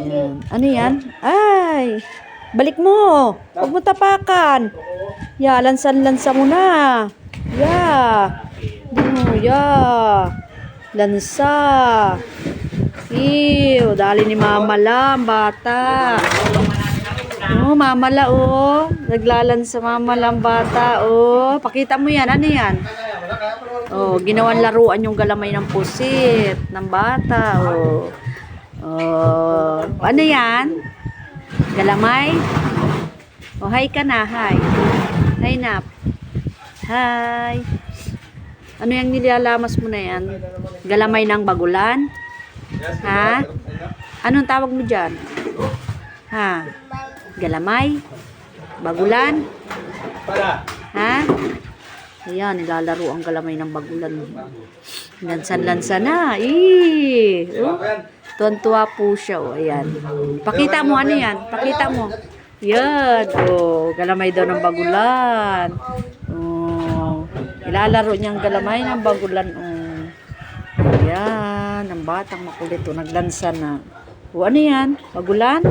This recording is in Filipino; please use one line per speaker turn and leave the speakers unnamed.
Ayan. Ano yan? Ay! Balik mo! Huwag mo tapakan! Ya, lansan-lansa mo na! Ya! Ya! Lansa! Ew! Dali ni Mama lang, bata! Oh, Mama la, oh! Naglalansa Mama lang, bata, oh! Pakita mo yan, ano yan? Oh, ginawan laruan yung galamay ng pusit ng bata, oh! Oh, ano yan? Galamay? Oh, hi ka na, hi. Hi, Nap. Hi. Ano yung nilalamas mo na yan? Galamay ng bagulan? Ha? Anong tawag mo dyan? Ha? Galamay? Bagulan? Ha? Ayan, nilalaro ang galamay ng bagulan. Lansan-lansa na. Oh. Tuwan-tuwa po siya. Oh, ayan. Pakita mo, ano yan? Pakita mo. Yan. Oh, galamay daw ng bagulan. Oh, ilalaro niyang galamay ng bagulan. Oh. Ayan. Ang batang makulit. Oh, naglansa na. Oh, ano yan? Bagulan?